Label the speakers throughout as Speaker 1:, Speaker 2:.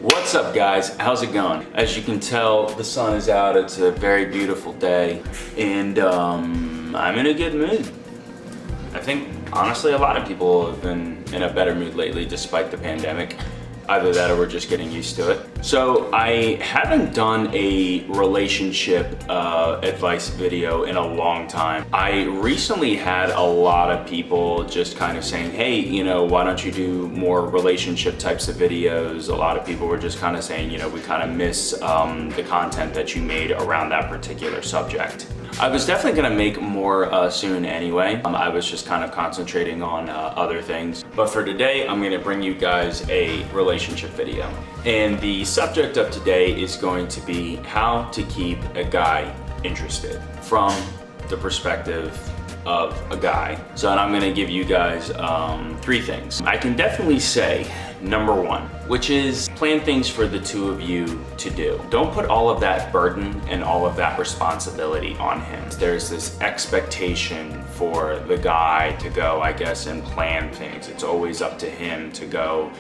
Speaker 1: What's up guys, how's it going? As you can tell, the sun is out, it's a very beautiful day, and I'm in a good mood. I think honestly a lot of people have been in a better mood lately despite the pandemic. Either that or we're just getting used to it. So I haven't done a relationship advice video in a long time. I recently had a lot of people just kind of saying, hey, you know, why don't you do more relationship types of videos? A lot of people were just kind of saying, you know, we kind of miss the content that you made around that particular subject. I was definitely gonna make more soon anyway. I was just kind of concentrating on other things. But for today, I'm gonna bring you guys a relationship video. And the subject of today is going to be how to keep a guy interested from the perspective of a guy. So I'm gonna give you guys 3 things. I can definitely say, number 1, which is plan things for the two of you to do. Don't put all of that burden and all of that responsibility on him. There's this expectation for the guy to go, I guess, and plan things. It's always up to him to go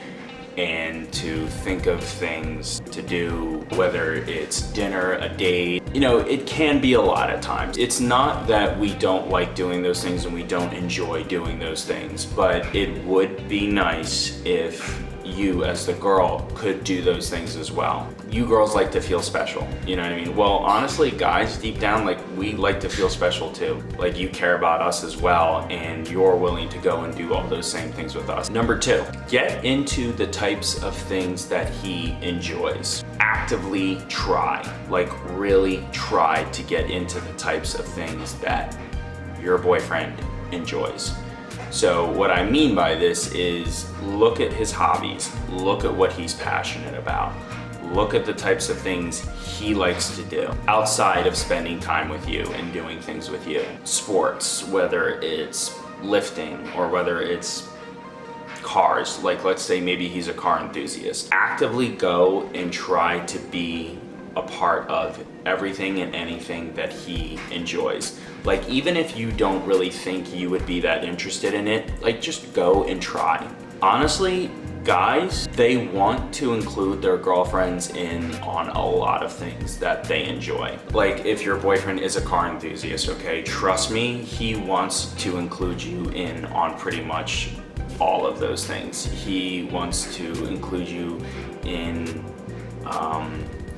Speaker 1: and to think of things to do, whether it's dinner, a date. You know, it can be a lot of times. It's not that we don't like doing those things and we don't enjoy doing those things, but it would be nice if you as the girl could do those things as well. You girls like to feel special, you know what I mean? Well, honestly, guys, deep down, like, we like to feel special too. Like, you care about us as well, and you're willing to go and do all those same things with us. Number 2, get into the types of things that he enjoys. Actively try, like really try to get into the types of things that your boyfriend enjoys. So what I mean by this is look at his hobbies, look at what he's passionate about, look at the types of things he likes to do outside of spending time with you and doing things with you. Sports, whether it's lifting or whether it's cars, like let's say maybe he's a car enthusiast. Actively go and try to be a part of everything and anything that he enjoys. Like, even if you don't really think you would be that interested in it, like, just go and try. Honestly, guys, they want to include their girlfriends in on a lot of things that they enjoy. Like, if your boyfriend is a car enthusiast, okay, trust me, he wants to include you in on pretty much all of those things. He wants to include you in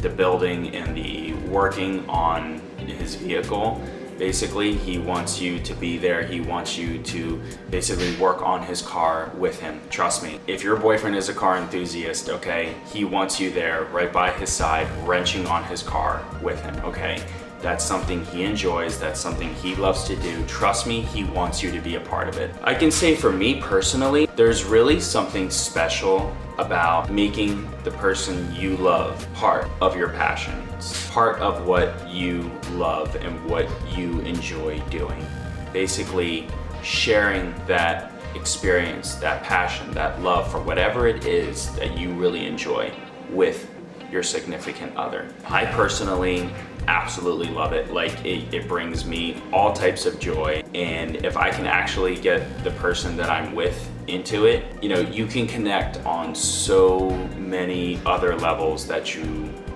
Speaker 1: the building and the working on his vehicle. Basically, he wants you to be there. He wants you to basically work on his car with him. Trust me, if your boyfriend is a car enthusiast, okay, he wants you there right by his side, wrenching on his car with him, okay? That's something he enjoys, that's something he loves to do. Trust me, he wants you to be a part of it. I can say for me personally, there's really something special about making the person you love part of your passions, part of what you love and what you enjoy doing. Basically, sharing that experience, that passion, that love for whatever it is that you really enjoy with your significant other. I personally absolutely love it. Like, it brings me all types of joy, and if I can actually get the person that I'm with into it, you know, you can connect on so many other levels that you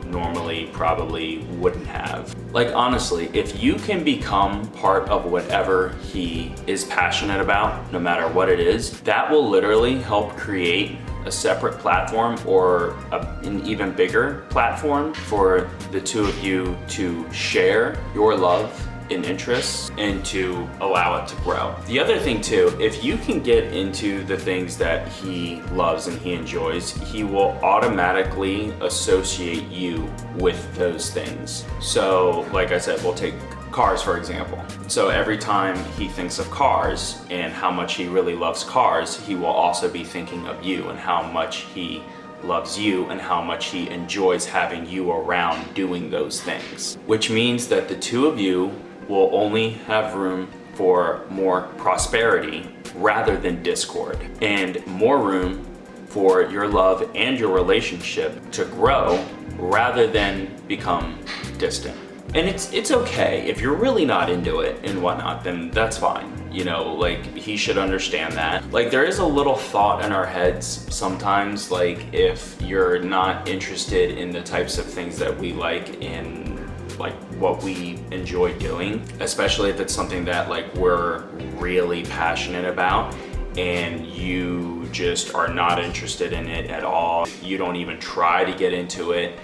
Speaker 1: normally probably wouldn't have. Like, honestly, if you can become part of whatever he is passionate about, no matter what it is, that will literally help create a separate platform or an even bigger platform for the two of you to share your love and interests and to allow it to grow. The other thing too, if you can get into the things that he loves and he enjoys, he will automatically associate you with those things. So like I said, we'll take cars for example. So every time he thinks of cars and how much he really loves cars, he will also be thinking of you and how much he loves you and how much he enjoys having you around doing those things. Which means that the two of you will only have room for more prosperity rather than discord, and more room for your love and your relationship to grow rather than become distant. And it's okay if you're really not into it and whatnot, then that's fine. You know, like, he should understand that. Like, there is a little thought in our heads sometimes, like, if you're not interested in the types of things that we like in like what we enjoy doing, especially if it's something that like we're really passionate about and you just are not interested in it at all, you don't even try to get into it,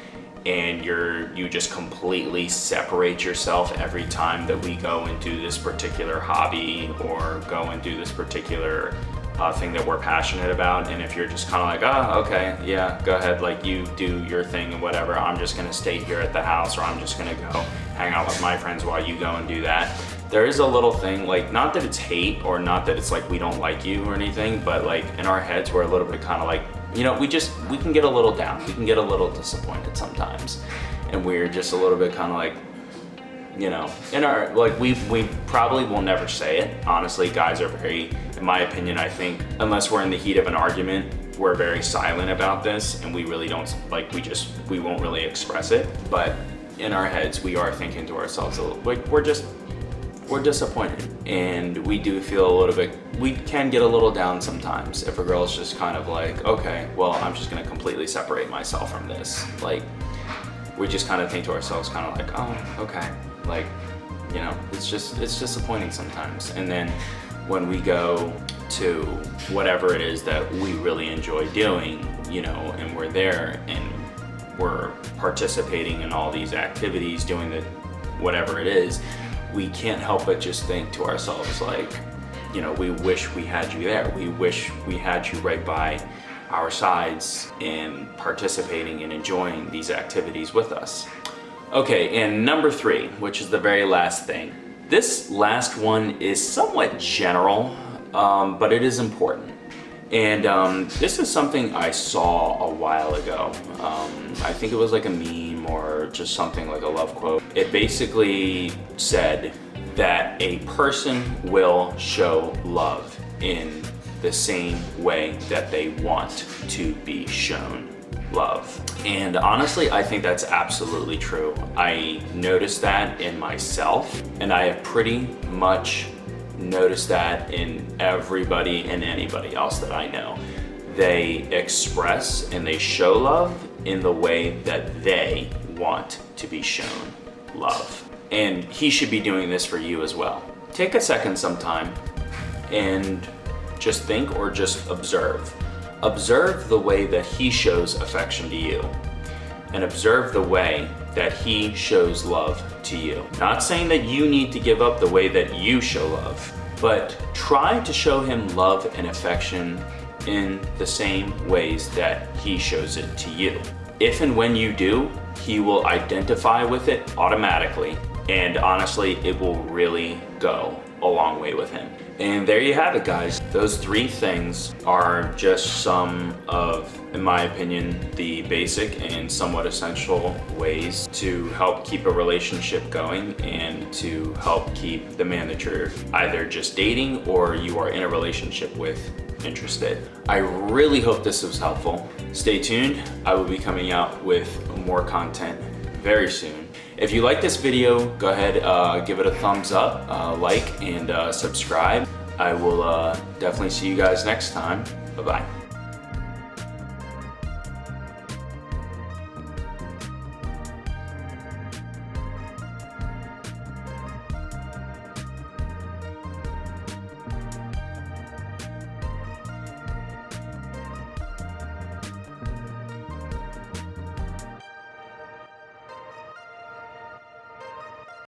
Speaker 1: and you just completely separate yourself every time that we go and do this particular hobby or go and do this particular thing that we're passionate about. And if you're just kind of like, oh, okay, yeah, go ahead, like you do your thing and whatever, I'm just gonna stay here at the house, or I'm just gonna go hang out with my friends while you go and do that. There is a little thing, like, not that it's hate or not that it's like we don't like you or anything, but like in our heads we're a little bit kind of like, you know, we can get a little down, we can get a little disappointed sometimes, and we're just a little bit kind of like, you know, in our, like, we probably will never say it. Honestly, guys are very, in my opinion, I think, unless we're in the heat of an argument, we're very silent about this, and we really don't, like, we won't really express it. But in our heads, we are thinking to ourselves, like, we're disappointed, and we do feel a little bit, we can get a little down sometimes if a girl's just kind of like, okay, well, I'm just gonna completely separate myself from this. Like, we just kind of think to ourselves kind of like, oh, okay. Like, you know, it's disappointing sometimes. And then when we go to whatever it is that we really enjoy doing, you know, and we're there and we're participating in all these activities, doing whatever it is, we can't help but just think to ourselves like, you know, we wish we had you there. We wish we had you right by our sides and participating and enjoying these activities with us. Okay, and number 3, which is the very last thing. This last one is somewhat general, but it is important. And this is something I saw a while ago. I think it was like a meme or just something like a love quote. It basically said that a person will show love in the same way that they want to be shown love. And honestly, I think that's absolutely true. I noticed that in myself, and I have pretty much noticed that in everybody and anybody else that I know. They express and they show love in the way that they want to be shown love. And he should be doing this for you as well. Take a second sometime and just think or just observe. Observe the way that he shows affection to you, and observe the way that he shows love to you. Not saying that you need to give up the way that you show love, but try to show him love and affection in the same ways that he shows it to you. If and when you do, he will identify with it automatically, and honestly, it will really go a long way with him. And there you have it, guys. Those 3 things are just some of, in my opinion, the basic and somewhat essential ways to help keep a relationship going and to help keep the man that you're either just dating or you are in a relationship with interested. I really hope this was helpful. Stay tuned. I will be coming out with more content very soon. If you like this video, go ahead, give it a thumbs up, like, and subscribe. I will definitely see you guys next time. Bye-bye.